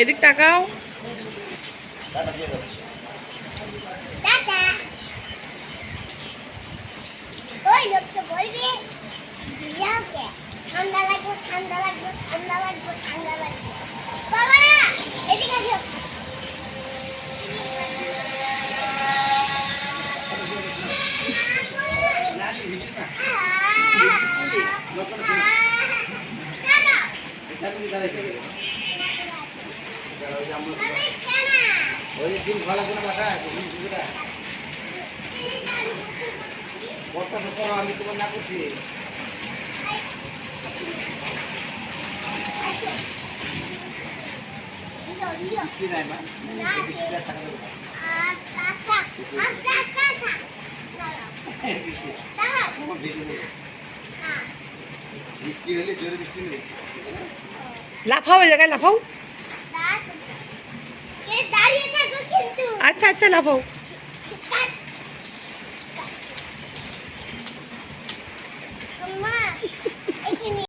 এদিক তাকাও। ঠান্ডা লাগবে, ঠান্ডা লাগবে, ঠান্ডা লাগবে, ঠান্ডা লাগবে। বাবা এদিকে আসো। আমি তোমার না করছি বৃষ্টি হলে জোরে বৃষ্টি হলে লাফাও, এই জায়গায় লাফাও। দাঁড়িয়ে থাকো কিন্তু। আচ্ছা আচ্ছা, লাফাও। মা এখানে